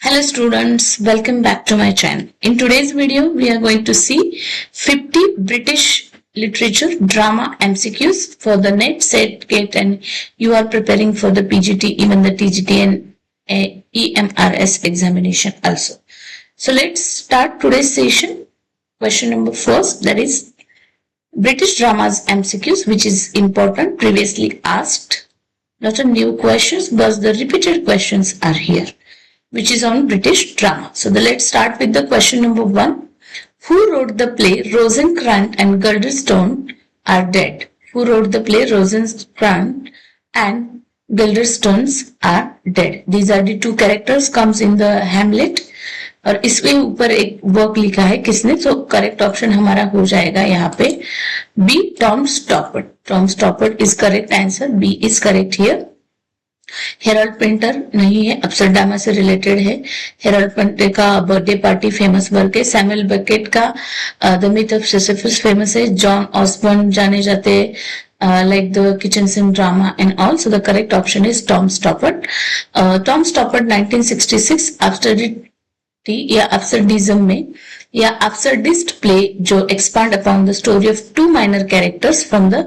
Hello students, welcome back to my channel. In today's video, we are going to see 50 British literature drama MCQs for the NET, SET, GATE and you are preparing for the PGT, even the TGT and EMRS examination also. So let's start today's session. Question number first, that is British dramas MCQs, which is important, previously asked. Not a new questions, but the repeated questions are here, which is on British drama. So let's start with the question number 1. Who wrote the play Rosencrantz and Guildenstern are dead? Who wrote the play Rosencrantz and Guildenstern are dead? These are the two characters comes in the Hamlet. और इसके ऊपर एक work लिखा है किसने, तो correct option हमारा हो जाएगा यहाँ पे B, Tom Stoppard. Tom Stoppard is correct answer. B is correct here. Harold Pinter नहीं है, अप्सरडामा से रिलेटेड है. हेराल्ड पिंटर का बर्थडे पार्टी फेमस वर्क है. सैमुअल बेकेट का the myth of Sisyphus famous है. जॉन ऑसबॉर्न जाने जाते like the kitchen sink drama and all. So the correct option is Tom Stoppard. Tom Stoppard 1966 absurdity या absurdism में या absurdist play जो expand upon the story of two minor characters from the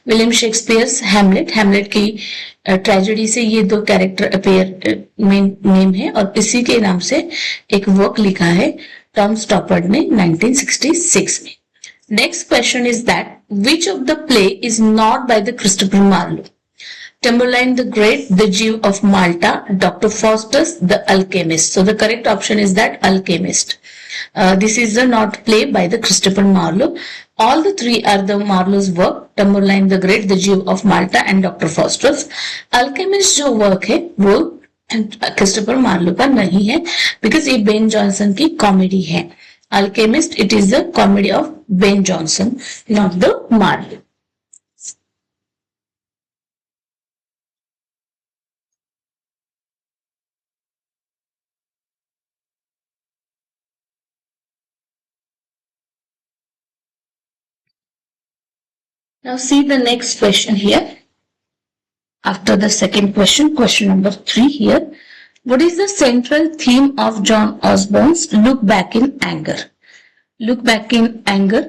William Shakespeare's Hamlet. Hamlet की tragedy से ये दो character appear main name है और इसी के नाम से एक वर्क लिखा है टॉम स्टॉपर्ड ने 1966 में. Next question is that which of the play is not by the Christopher Marlowe? Tamburlaine the Great, The Jew of Malta, Dr. Faustus, The Alchemist. So the correct option is that Alchemist. This is a not play by the Christopher Marlowe. All the three are the Marlowe's work. Tamburlaine the Great, The Jew of Malta and Dr. Faustus. Alchemist जो work है वो Christopher Marlowe का नहीं है because ये Ben Jonson की comedy है. Alchemist, it is the comedy of Ben Jonson, not the Marlowe. Now see the next question here. After the second question, question number 3 here. What is the central theme of John Osborne's Look Back in Anger? Look Back in Anger,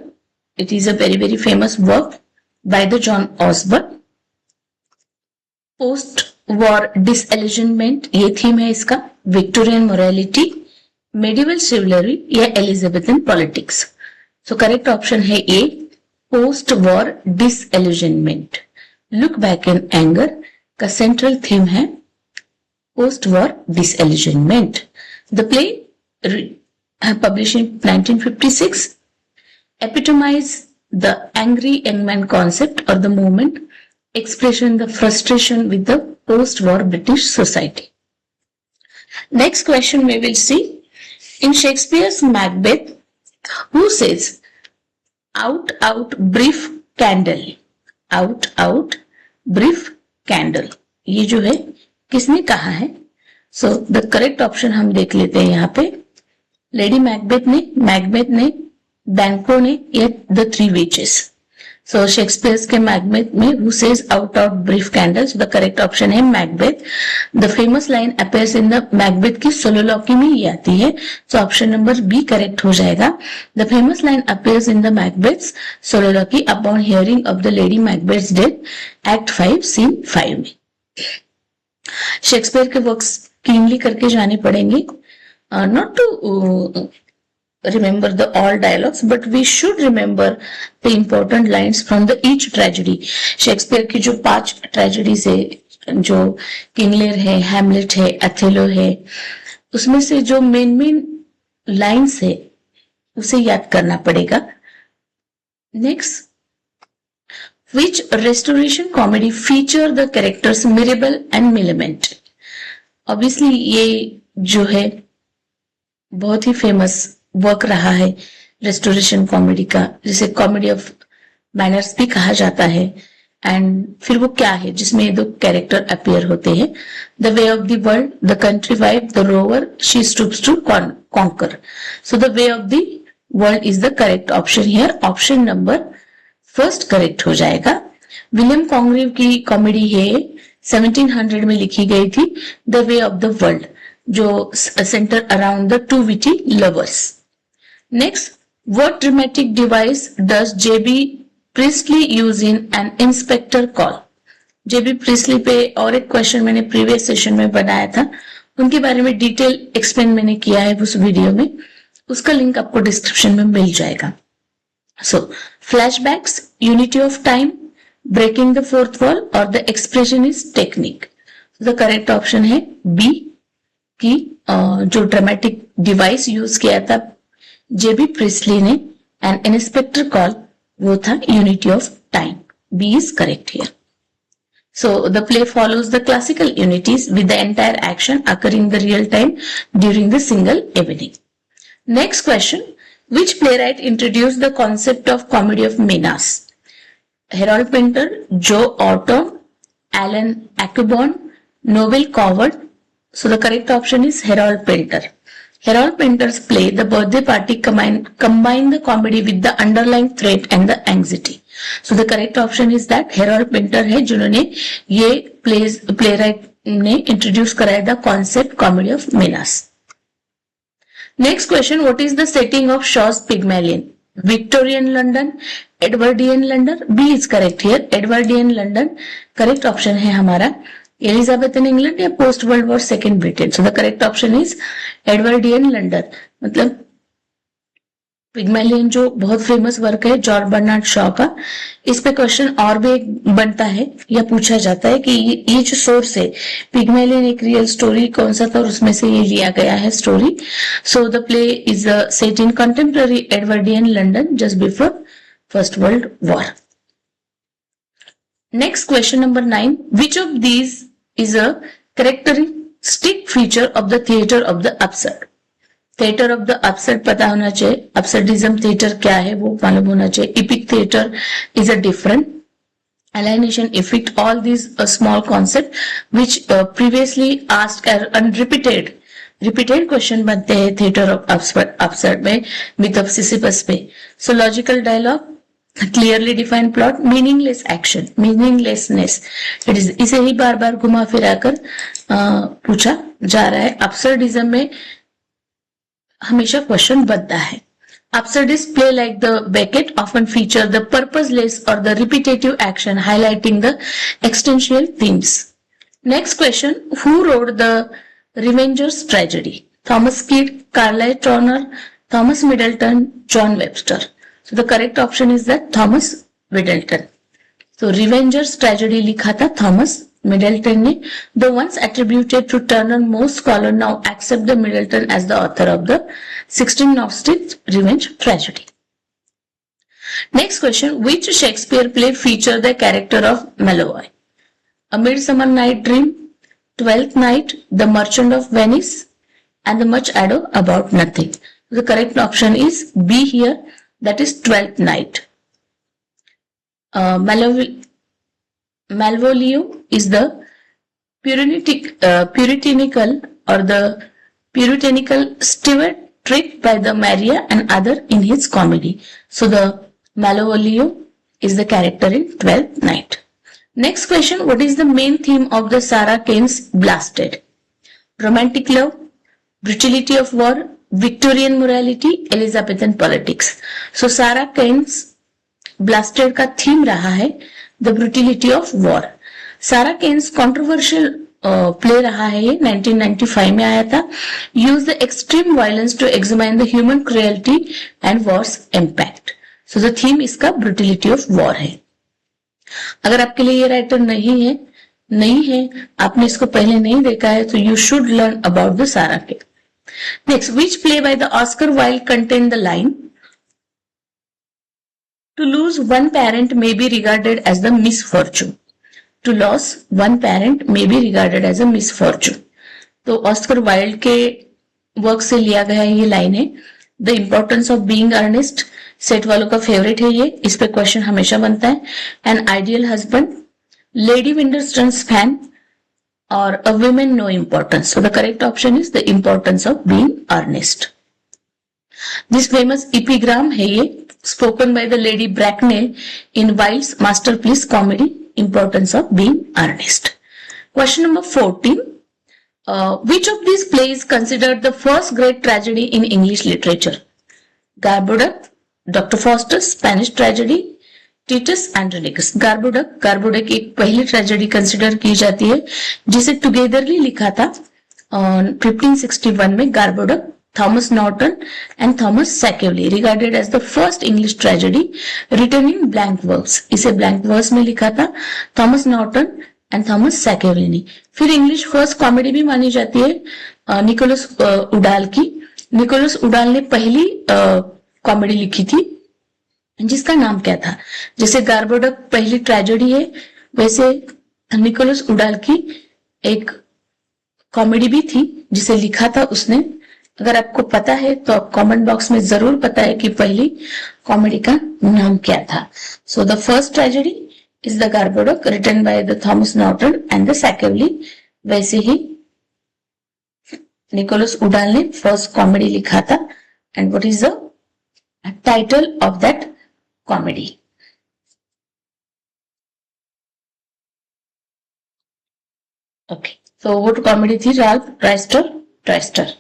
it is a very famous work by the John Osborne. Post-war disillusionment, ये theme है इसका. Victorian morality, medieval chivalry या Elizabethan politics. So correct option है A, post-war disillusionment. Look Back in Anger का central theme है post-war disillusionment. The play published in 1956 epitomize the angry young man concept or the movement expression the frustration with the post-war British society. Next question we will see. In Shakespeare's Macbeth, who says out, out, brief candle. Out, out, brief candle. ये जो है किसने कहा है? So the correct option हम देख लेते हैं यहाँ पे. लेडी मैकबेथ ने, बैंको ने या the three witches. So Shakespeare के मैकबेथ में who says out, out, brief candle. So the correct option है Macbeth. The famous line appears in the Macbeth की सोलोलॉकी में ये आती है. So option number B correct हो जाएगा. The famous line appears in the Macbeth's soliloquy upon hearing of the Lady Macbeth's death, Act 5, Scene 5 में. Shakespeare के works cleanly करके जाने पड़ेंगे. Not to remember the all dialogues, but we should remember the important lines from the each tragedy. Shakespeare की जो 5 tragedies है, जो king layer है, हैमलेट है, अथेलो है, उसमें से जो मेन लाइन्स है उसे याद करना पड़ेगा. Next, which restoration comedy feature the characters Mirabell and Millamant? Obviously ये जो है बहुत ही फेमस वर्क रहा है रेस्टोरेशन कॉमेडी का, जिसे कॉमेडी ऑफ मैनर्स भी कहा जाता है. एंड फिर वो क्या है जिसमें दो कैरेक्टर अपीयर होते हैं. The way of the world, the country wife, the rover, she stoops to conquer. So the way of the world is the correct option here. Option number first correct हो जाएगा. William Congreve की comedy है 1700 में लिखी गई थी, the way of the world. जो center around the two witty lovers. Next, what dramatic device does J.B. Priestley use in an inspector call? J.B. Priestley पे और एक क्वेश्चन मैंने प्रीवियस सेशन में बनाया था, उनके बारे में डिटेल एक्सप्लेन मैंने किया है उस वीडियो में, उसका लिंक आपको डिस्क्रिप्शन में मिल जाएगा. So, flashbacks, unity of time, breaking the fourth wall or the expressionist technique. So, the correct option है B की जो ड्रामेटिक डिवाइस यूज किया था जेबी प्रिस्ली ने एंड इंस्पेक्टर कॉल वो था unity of time. B is correct here. So the play follows the classical unities with the entire action occurring the real time during the single evening. Next question, which playwright introduced the concept of comedy of menace? Harold Pinter, Joe Orton, Alan Ayckbourn, Noel Coward. So the correct option is Harold Pinter. Harold Pinter's play The Birthday Party combine the comedy with the underlying threat and the anxiety. So the correct option is that Harold Pinter है जिन्होंने ये playwright ने introduce कराया the concept comedy of menace. Next question, what is the setting of Shaw's Pygmalion? Victorian London, Edwardian London. B is correct here. Edwardian London. Correct option है हमारा Elizabethan England या post world war second Britain. So the correct option is Edwardian London. मतलब पिग्मलियन जो बहुत famous work है George Bernard Shaw का, इस पे क्वेश्चन और भी एक बनता है या पूछा जाता है कि ये जो सोर्स है पिग्मलियन एक रियल स्टोरी कौन सा था और उसमें से ये लिया गया है story. So the play is set in contemporary Edwardian London just before first world war. Next question number 9. Which of these is a characteristic feature of the theater of the absurd? Theater of the absurd पता होना चाहिए. Absurdism theater क्या है वो मालूम होना चाहिए. Epic theater is a different. Alienation effect, all these small concept which previously asked and repeated question बनते हैं theater of absurd में myth of Sisyphus पे. So logical dialogue, clearly defined plot, meaningless action, meaninglessness, it is इसे ही बार बार घुमा फिराकर पूछा जा रहा है. अब्सर्डिज्म में हमेशा क्वेश्चन बनता है. Absurdists play like the Beckett often feature the purposeless or the repetitive action highlighting the existential themes. Next question, who wrote the Revenger's Tragedy? Thomas Kidd, Carlyle Turner, Thomas Middleton, John Webster. So the correct option is that Thomas Middleton. So Revenger's Tragedy लिखा था Thomas Middleton ने. The ones attributed to Turner, most scholars now accept the Middleton as the author of the 1606 Revenge Tragedy. Next question, which Shakespeare play feature the character of Malloy? A Midsummer Night Dream, Twelfth Night, The Merchant of Venice, and The Much Ado About Nothing. The correct option is B here. That is Twelfth Night. Malvolio is the puritanical steward tricked by the Maria and other in his comedy. So the Malvolio is the character in Twelfth Night. Next question, what is the main theme of the Sarah Kane's Blasted? Romantic love, brutality of war, Victorian morality, Elizabethan politics. So Sarah Kane's Blasted का theme रहा है The Brutality of War. Sarah Kane's controversial play रहा है ये 1995 में आया था. Use the extreme violence to examine the human cruelty and war's impact. So the theme इसका Brutality of War है. अगर आपके लिए ये राइटर नहीं है, आपने इसको पहले नहीं देखा है, तो you should learn about the Sarah Kane. Next, which play by the Oscar Wilde contained the line, to lose one parent may be regarded as the misfortune. To lose one parent may be regarded as a misfortune. तो Oscar Wilde के work से लिया गया ये line है. The importance of being Earnest, set वालों का favourite है ये, इस पे क्वेश्चन हमेशा बनता है. An ideal husband, lady Windermere's fan, or a woman no importance. So the correct option is the importance of being earnest. This famous epigram है ये, spoken by the lady Bracknell in Wilde's masterpiece comedy Importance of Being Earnest. Question number 14. Which of these plays considered the first great tragedy in English literature? Garboduc, Dr. Faustus, Spanish tragedy, Titus Andronicus. Gorboduc एक पहली tragedy consider की जाती है जिसे togetherly लिखा था 1561 में. Gorboduc, Thomas Norton and Thomas Sackville regarded as the first English tragedy written in blank verse. इसे ब्लैंक वर्स में लिखा था Thomas Norton and Thomas Sackville ने. फिर इंग्लिश फर्स्ट कॉमेडी भी मानी जाती है निकोलस उडाल की. निकोलस उडाल ने पहली कॉमेडी लिखी थी जिसका नाम क्या था. जैसे गार्बोडक पहली ट्रेजेडी है वैसे निकोलस उडाल की एक कॉमेडी भी थी जिसे लिखा था उसने. अगर आपको पता है तो आप कमेंट बॉक्स में जरूर बताएं कि पहली कॉमेडी का नाम क्या था. So the first tragedy is the Gorboduc written by the Thomas Norton and the Sackville. वैसे ही निकोलस उडाल ने फर्स्ट कॉमेडी लिखा था. And what is the title of that comedy? Okay, so what comedy थी? Ralph Roister.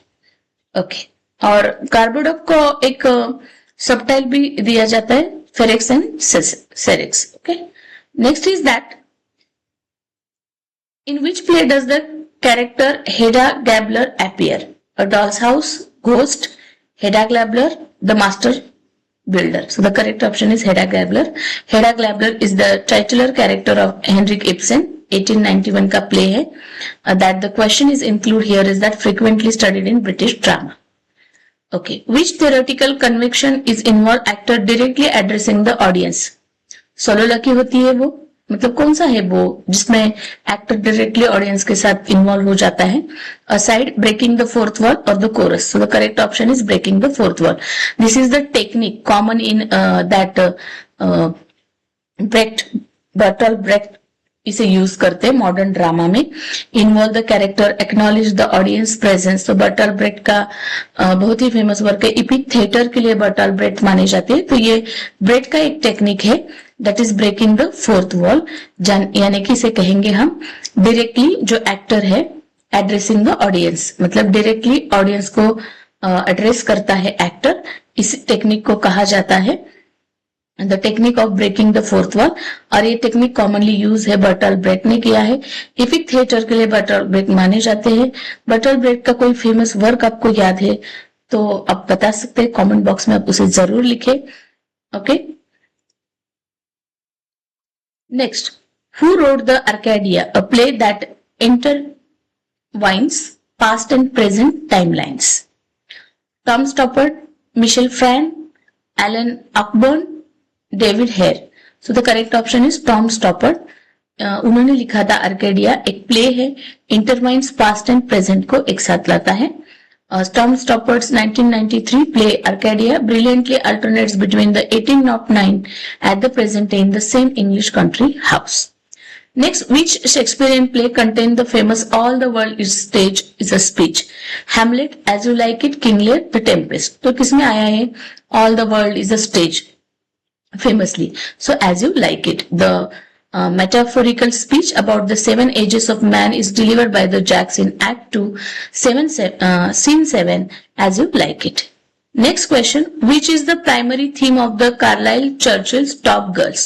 Okay, और Gorboduc को एक subtitle भी दिया जाता है, Ferrex and Porrex. Okay, next is that in which play does the character Hedda Gabler appear? A dolls house, ghost, Hedda Gabler, the master builder. So the correct option is Hedda Gabler. Hedda Gabler is the titular character of Henrik Ibsen. 1891 का play है. That the question is include here is that frequently studied in British drama. Okay, which theoretical conviction is involved actor directly addressing the audience? सोलोलकी होती है वो, मतलब कौन सा है वो जिसमें एक्टर डायरेक्टली ऑडियंस के साथ इन्वॉल्व हो जाता है? Aside, breaking the fourth wall और the chorus. So the correct option is breaking the fourth wall. This is the technique common in that Bertolt Brecht इसे यूज करते हैं मॉडर्न ड्रामा में. Involve the character, acknowledge the audience presence. तो Bertolt Brecht का बहुत ही famous work है. Epic theatre के लिए बर्टोल्ट ब्रेक्ट माने जाते हैं. तो ये ब्रेक्ट का एक टेक्निक है that is breaking the fourth wall. यानी कि इसे कहेंगे हम डायरेक्टली जो एक्टर है एड्रेसिंग द ऑडियंस, मतलब डायरेक्टली ऑडियंस को एड्रेस करता है एक्टर. इस टेक्निक को कहा जाता है the technique of breaking the fourth wall. और ये टेक्निक कॉमनली यूज है, बर्टोल्ट ब्रेक्ट ने किया है. इपिक थिएटर के लिए बर्टोल्ट ब्रेक्ट माने जाते हैं. बर्टोल्ट ब्रेक्ट का कोई फेमस वर्क आपको याद है तो आप बता सकते हैं कमेंट बॉक्स में, आप उसे जरूर लिखे. Okay, next, who wrote the Arcadia, a play that intertwines past and present timelines? Tom Stoppard, Michel Frand, Alan Ayckbourn, David Hare. So the correct option is Tom Stoppard. उन्होंने लिखा था Arcadia, एक play है, इंटरवाइंस past and present को एक साथ लाता है. Tom Stoppard's 1993 play Arcadia brilliantly alternates between the 1809 at the present day in the same English country house. Next, which Shakespearean play contained the famous "All the world is stage" is a speech? Hamlet, As You Like It, King Lear, The Tempest. तो किसमें आया है All the world is a stage famously? So As You Like It, the metaphorical speech about the 7 ages of man is delivered by the Jacks in Act 2, Scene 7, As You Like It. Next question, which is the primary theme of the Carlyle Churchill's Top Girls?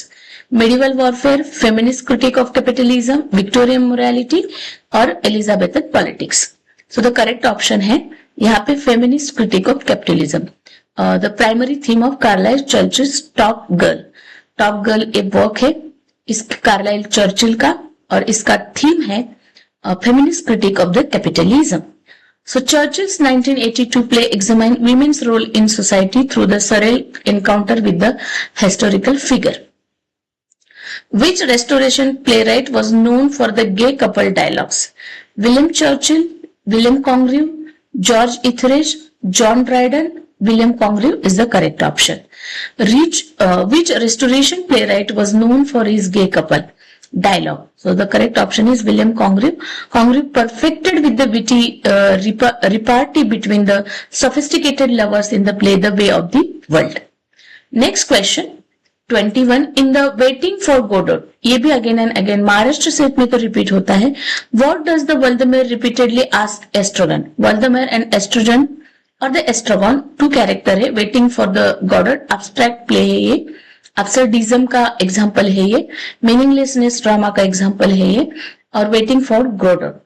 Medieval warfare, feminist critique of capitalism, Victorian morality और Elizabethan politics. So the correct option है यहाँ पे feminist critique of capitalism. The primary theme of Carlyle Churchill's Top Girl. Top Girl एक work है इस Carlisle Churchill का और इसका थीम है feminist critic of the capitalism. So Churchill's 1982 play examined women's role in society through the surreal encounter with the historical figure. Which Restoration playwright was known for the gay couple dialogues? William Churchill, William Congreve, George Etheridge, John Dryden. William Congreve is the correct option. Which Restoration playwright was known for his gay couple dialogue? So the correct option is William Congreve. Congreve perfected with the witty repartee between the sophisticated lovers in the play The Way of the World. Next question. 21 in the waiting for Godot, ये भी again and again Maharashtra set में तो repeat होता है. What does the Vladimir repeatedly ask Estragon. Vladimir and Estragon और the Estragon two character है. Waiting for the Godot abstract play है ये, अब्सर्डिज्म का एग्जाम्पल है ये, मीनिंगलेसनेस ड्रामा का एग्जाम्पल है ये, और waiting for Godot.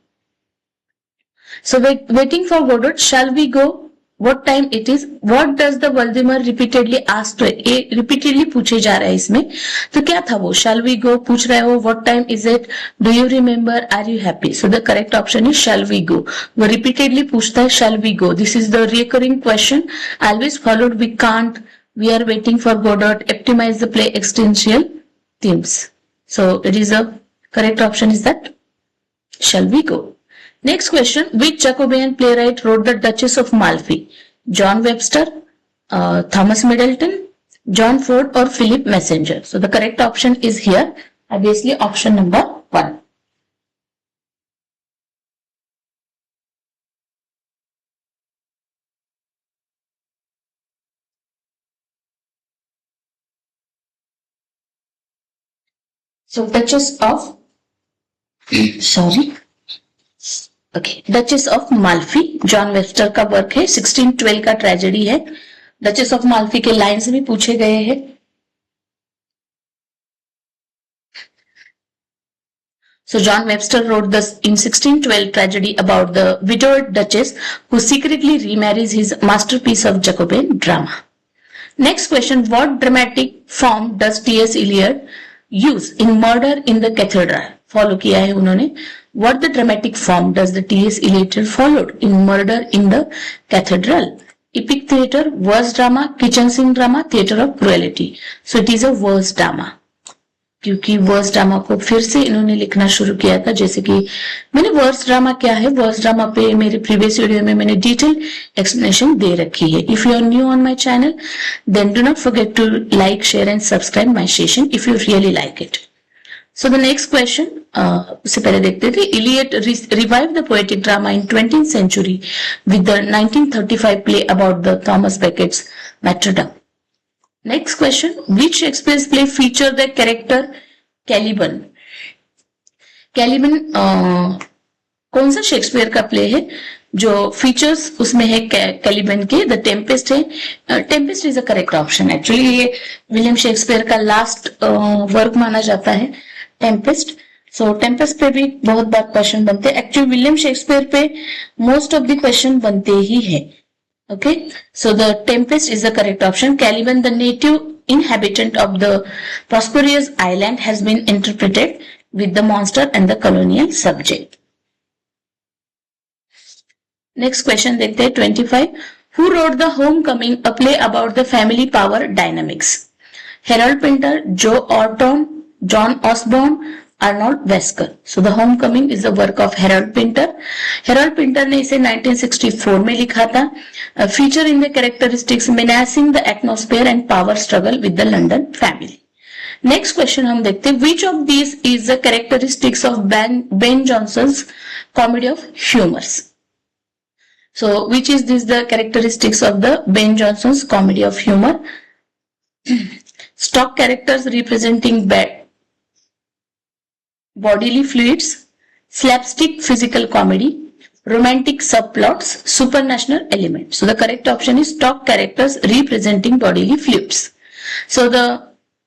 So waiting for Godot, shall we go, what time it is, what does the Valdemar repeatedly asked, ये repeatedly पूछे जा रहा है इसमें. तो क्या था वो, shall we go पूछ रहे हो, what time is it, do you remember, are you happy. So the correct option is shall we go. वो repeatedly पूछता है shall we go. This is the recurring question, always followed we can't, we are waiting for Godot, optimize the play existential themes. So it is a correct option is that shall we go. Next question, which Jacobean playwright wrote The Duchess of Malfi? John Webster, Thomas Middleton, John Ford or Philip Messenger. So the correct option is here, obviously option number 1. So Duchess of duchess of Malfi John Wester का work है, 1612 का tragedy है. Duchess of Malfi के lines भी पूछे गए हैं. So John Webster wrote this in 1612 tragedy about the widowed duchess who secretly remarries his masterpiece of Jacobean drama. Next question, what dramatic form does T.S. Eliot use in Murder in the Cathedral? Follow किया है उन्होंने. What the dramatic form does the T.S. Eliot followed in Murder in the Cathedral? Epic theatre, verse drama, kitchen scene drama, theatre of cruelty. So it is a verse drama. क्योंकि verse drama को फिर से इन्होंने लिखना शुरू किया था. जैसे कि मैंने वर्स ड्रामा क्या है, वर्स ड्रामा पे मेरे प्रीवियस वीडियो में मैंने डिटेल एक्सप्लेनेशन दे रखी है. If you are new on my channel then do not forget to like, share and subscribe my session if you really like it. So the next question, उससे पहले देखते थे. Eliot revive the poetic drama in 20th century with the 1935 play about the Thomas Becket's martyrdom. Next question, which Shakespeare's play feature the character Caliban? Caliban कौन सा Shakespeare का play है जो features उसमें है कैलिबन के? द टेम्पेस्ट है. Tempest is a correct option. Actually ये विलियम शेक्सपियर का लास्ट वर्क माना जाता है टेम्पेस्ट. सो टेम्पेस्ट पे भी बहुत बार क्वेश्चन बनते हैं. एक्चुअली विलियम शेक्सपियर पे मोस्ट ऑफ द क्वेश्चन बनते ही है. Okay, so the Tempest is the correct option. Caliban, the native inhabitant of the prosperous island, has been interpreted with the monster and the colonial subject. Next question देखते हैं 25. Who wrote The Homecoming, a play about the family power dynamics? Harold Pinter, Joe Orton, John Osborne, Arnold Wesker. So The Homecoming is the work of Harold Pinter. Harold Pinter ने इसे 1964 में लिखा था. Feature in the characteristics menacing the atmosphere and power struggle with the London family. Next question हम देखते हैं. Which of these is the characteristics of Ben Jonson's comedy of humors? So which is this the characteristics of the Ben Jonson's comedy of humor? Stock characters representing bodily fluids, slapstick physical comedy, romantic subplots, supernatural elements. So the correct option is stock characters representing bodily fluids. So the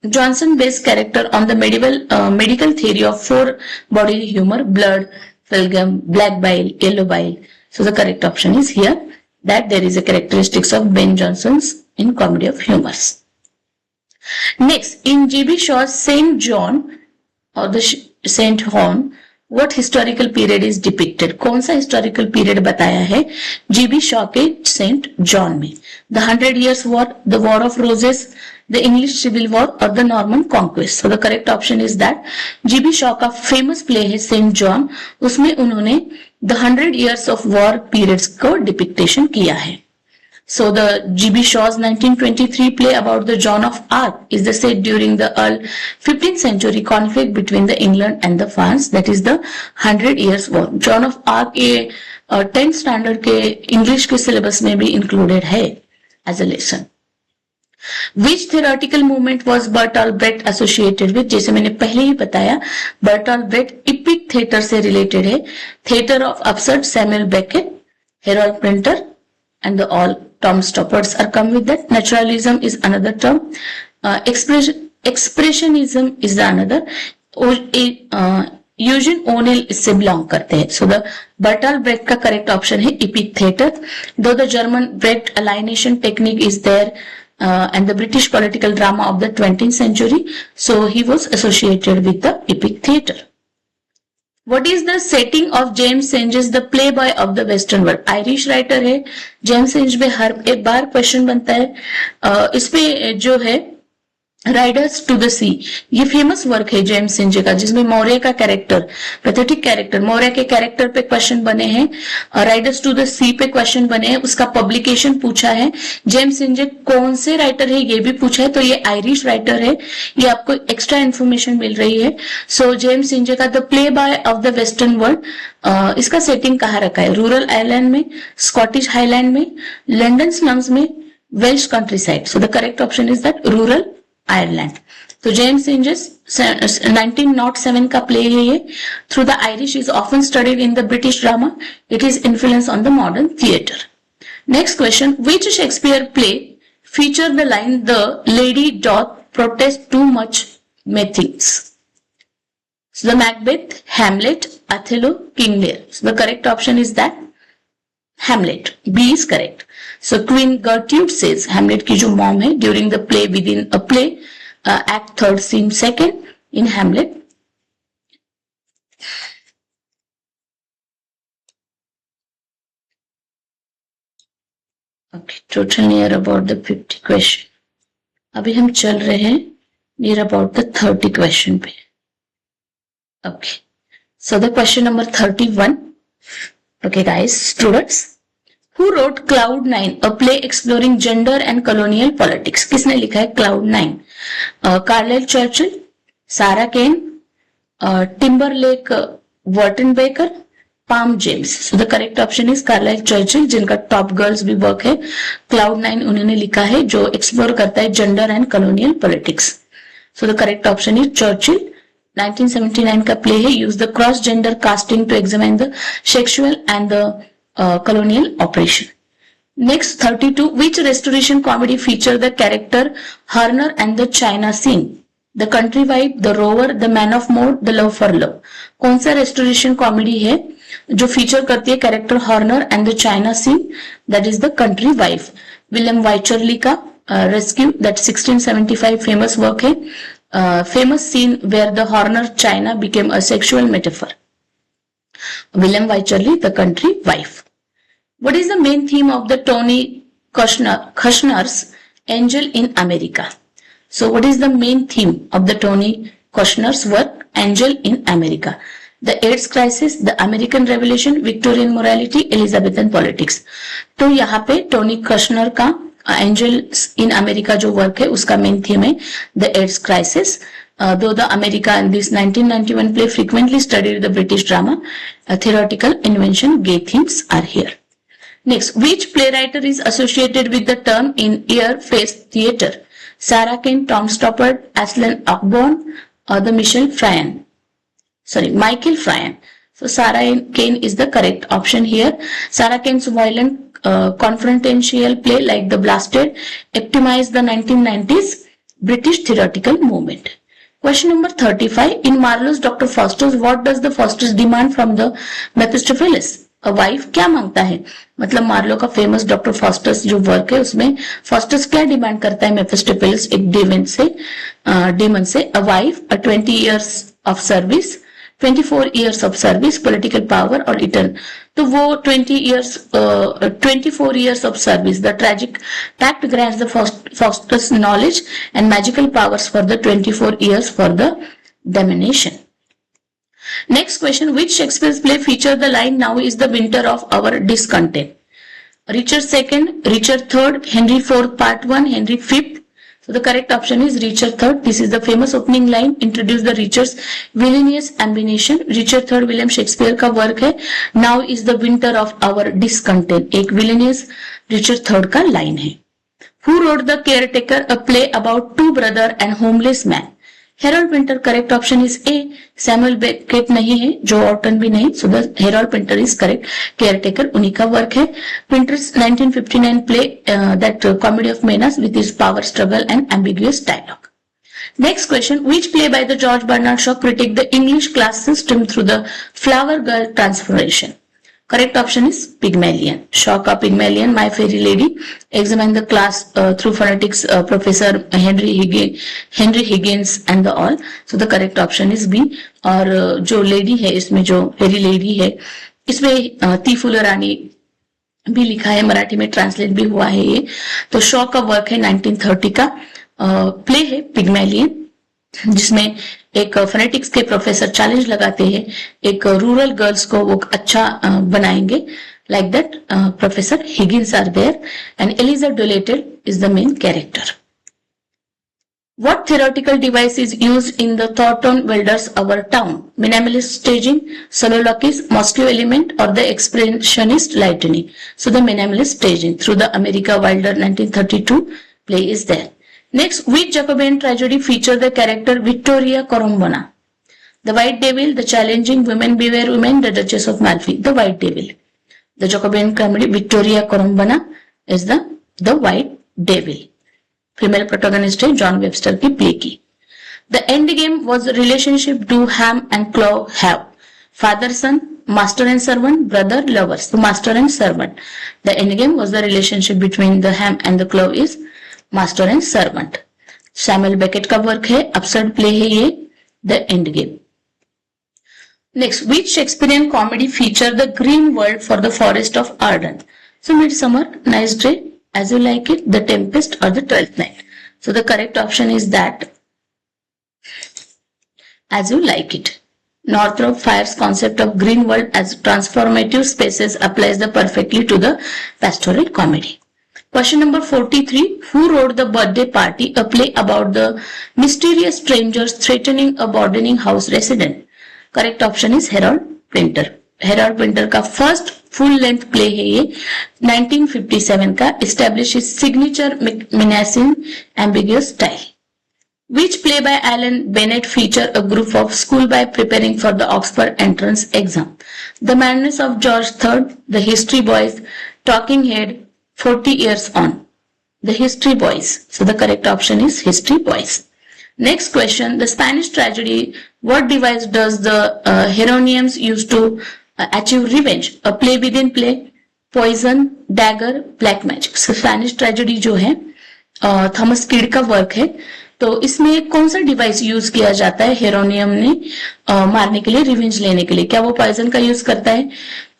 Johnson based character on the medical theory of 4 bodily humor: blood, phlegm, black bile, yellow bile. So the correct option is here, that there is a characteristics of Ben Jonson's in comedy of humors. Next, in G.B. Shaw's Saint John or the Saint John, what historical period is depicted? कौन सा historical period बताया है G.B. Shaw के Saint John में? The 100 Years' War, the War of Roses, the English Civil War or the Norman Conquest. So the correct option is that G.B. Shaw का famous play है Saint John. उसमें उन्होंने the 100 Years of War periods को depiction किया है. So the G.B. Shaw's 1923 play about the Joan of Arc is the set during the early 15th century conflict between the England and the France, that is the 100 Years War. Joan of Arc ये 10th standard के English के syllabus में भी included है as a lesson. Which theoretical movement was Bertolt Brecht associated with? जैसे मैंने पहले ही बताया, Bertolt Brecht epic theater से related है. Theater of Absurd, Samuel Beckett, Harold Pinter, and the all Tom Stoppard are come with that. Naturalism is another term. Expressionism is the another. Eugene O'Neill इससे belong करते हैं. So the Bertolt Brecht का correct option है epic theater. Though the German Brecht alienation technique is there. And the British political drama of the 20th century. So he was associated with the epic theatre. What is the setting of James Synge's The Playboy of the Western World? Irish writer है. James Synge पे हर एक बार question बनता है. इस पे जो है Riders to the सी, ये फेमस वर्क है जेम्स सिंजे का, जिसमें मौर्य का कैरेक्टर, पैथेटिक कैरेक्टर, मौर्य के कैरेक्टर पे क्वेश्चन बने हैं. राइडर्स टू द सी पे क्वेश्चन बने हैं. उसका पब्लिकेशन पूछा है. जेम्स सिंजे कौन से राइटर है ये भी पूछा है. तो ये आयरिश राइटर है. ये आपको एक्स्ट्रा इन्फॉर्मेशन मिल रही है. सो जेम्स सिंजे का the play boy of the western world, इसका सेटिंग कहाँ रखा है? रूरल आयरलैंड में, स्कॉटिश हाईलैंड में, लंडन स्लम्स में, Welsh country side. So the correct option is that rural Ireland. तो जेम्स सिंजेस 1907 का प्ले है ये. Through the Irish is often studied in the British drama. It is influence on the modern theatre. Next question, which Shakespeare play feature the line the lady doth protest too much methinks? So the Macbeth, Hamlet, Othello, King Lear. So the correct option is that Hamlet. B is correct. So Queen Gertrude says, Hamlet की जो mom है, during the play within a play, act 3rd scene 2nd in Hamlet. Okay, total near about the 50 question. अभी हम चल रहे हैं near about the 30 question पे. Okay, so the question number 31. Okay guys, students, who wrote Cloud9, a play exploring gender and colonial politics? किसने लिखा है Cloud9? Caryl Churchill, Sarah Kane, Timberlake Wertenbaker, Pam Gems. So the correct option is Caryl Churchill, जिनका top girls भी work है. Cloud9 उन्होंने लिखा है, जो एक्सप्लोर करता है gender and colonial politics. So the correct option is Churchill. 1979 का प्ले है. Use the cross gender casting to examine the sexual and the colonial operation. Next 32, which restoration comedy featured the character Horner and the China scene? The Country Wife, The Rover, The Man of Mode, The Love for Love. कौन सा restoration comedy है जो feature करती है character Horner and the China scene? That is The Country Wife. William Wycherley का Rescue, that 1675 famous work है. Famous scene where the Horner China became a sexual metaphor. William Wycherley, The Country Wife. What is the main theme of the Tony Kushner's Angel in America? So what is the main theme of the Tony Kushner's work Angel in America? The AIDS crisis, the American Revolution, Victorian morality, Elizabethan politics. तो यहाँ पे Tony Kushner का angels in America जो work है उसका main theme है the AIDS crisis. Though the America and this 1991 play frequently studied the British drama, theoretical invention gay themes are here. Next, which playwright is associated with the term in ear-face theatre? Sarah Kane, Tom Stoppard, Aslan Ackbourn, or the Michael Frayan. So Sarah Kane is the correct option here. Sarah Kane's violent confrontational play like The Blasted epitomized the 1990s British theoretical movement. Question number 35. In Marlowe's Dr. Faustus, what does the Faustus demand from the Mephistopheles? A wife क्या मांगता है? मतलब Marlowe का famous doctor Faustus जो work है उसमें Faustus क्या demand करता है मेफिस्टोफेलिस एक डेमन से? A wife, a 20 years of service, 24 years of service, political power और रिटर्न. तो वो 24 years of service, the tragic pact grants the Faustus knowledge and magical powers for the 24 years for the domination. Next question, which Shakespeare's play feature the line now is the winter of our discontent? Richard II, Richard III, Henry IV Part 1, Henry V. So the correct option is Richard III. This is the famous opening line, introduce the Richard's villainous ambition. Richard III William Shakespeare का work है. Now is the winter of our discontent, एक villainous Richard III का line है. Who wrote The Caretaker, a play about two brothers and homeless man? Harold Pinter. Correct option is A. Samuel Beckett नहीं है, Joe Orton भी नहीं, so the Harold Pinter is correct. Caretaker उन्हीं का work है. Pinter's 1959 play that comedy of menace with his power struggle and ambiguous dialogue. Next question, which play by the George Bernard Shaw critique the English class system through the flower girl transformation? Correct option is Pygmalion. Shaw ka Pygmalion, My Fair Lady, examine the class through phonetics, Professor Henry Higgins and the all. So the correct option is B. और जो lady है इसमें, जो फेरी lady है इसमें ती फूल रानी भी लिखा है, मराठी में ट्रांसलेट भी हुआ है ये. तो शॉ का वर्क है 1930 का. प्ले है पिग्मेलियन, जिसमें एक फोनेटिक्स के प्रोफेसर चैलेंज लगाते हैं एक रूरल गर्ल्स को वो अच्छा बनाएंगे. Like that Professor Higgins are there and Eliza Doolittle is the main character. What theoretical device is used in the Thornton Wilders Our Town? Minimalist staging, soliloquies, Moscow element, or the expressionist lightning? So the minimalist staging through the America Wilder 1932 play is there. Next, which Jacobean tragedy featured the character Vittoria Corombona? The White Devil, The Challenging Women Beware Women, The Duchess of Malfi. The White Devil. The Jacobean comedy Vittoria Corombona is the White Devil. Female protagonist है, John Webster की play की. The Endgame was relationship do Hamm and Clov have? Father son, master and servant, brother, lovers. तो master and servant. The Endgame was the relationship between the Hamm and the Clov is master and servant. Samuel Beckett का work है, absurd play है ये, the Endgame. Next, which Shakespearean comedy feature the green world for the forest of Ardern? So midsummer, nice day, As You Like It, The Tempest, or The 12th Night. So the correct option is that As You Like It. Northrop Frye's concept of green world as transformative spaces applies perfectly to the pastoral comedy. Question number 43. Who wrote The Birthday Party, a play about the mysterious strangers threatening a boarding house resident? Correct option is Harold Pinter. Harold Pinter का first full length play है ये 1957 का. Establish his signature menacing ambiguous style. Which play by Alan Bennett feature a group of schoolboy preparing for the Oxford entrance exam? The Madness of George III, The History Boys, Talking Head, 40 Years On. The History Boys. So the correct option is History Boys. Next question, the Spanish tragedy, what device does the Heronians use to achieve revenge? A play within play, poison, dagger, black magic. So Spanish tragedy जो है Thomas kid का work है. तो इसमें कौन सा device use किया जाता है हेरोनियम ने मारने के लिए, रिवेंज लेने के लिए? क्या वो पॉइजन का यूज करता है,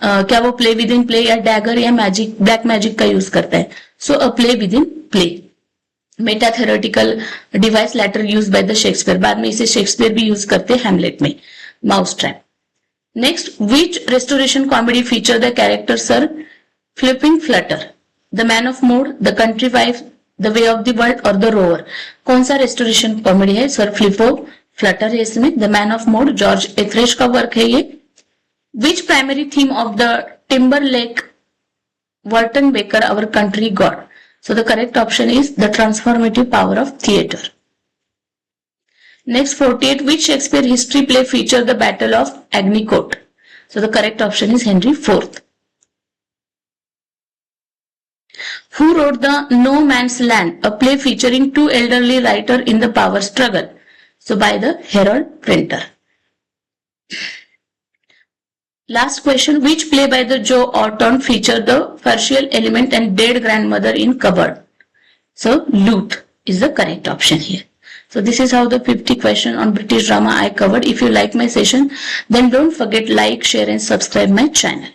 क्या वो प्ले विद इन प्ले, या डैगर या मैजिक, ब्लैक मैजिक का यूज करता है? सो a play within play. Meta theatrical device later use by the Shakespeare. बाद में इसे शेक्सपियर भी यूज करते हैं हैमलेट में, mouse trap. Next, which restoration comedy feature the character sir Fopling Flutter? The man of mode, the country wife, the way of the world और the rover? कौन सा रेस्टोरेशन कॉमेडी है? Sir Fopling Flutter है इसमें. The man of mode George Etherege का work है ये. Which primary theme of the Timberlake Wertenbaker our country good? So the correct option is the transformative power of theatre. Next, 48. Which Shakespeare history play featured the Battle of Agnicourt? So the correct option is Henry IV. Who wrote the No Man's Land, a play featuring two elderly writers in the power struggle? So by the Harold Pinter. Last question, which play by the Joe Orton featured the partial element and dead grandmother in cupboard? So Luth is the correct option here. So this is how the 50 question on British drama I covered. If you like my session, then don't forget like, share and subscribe my channel.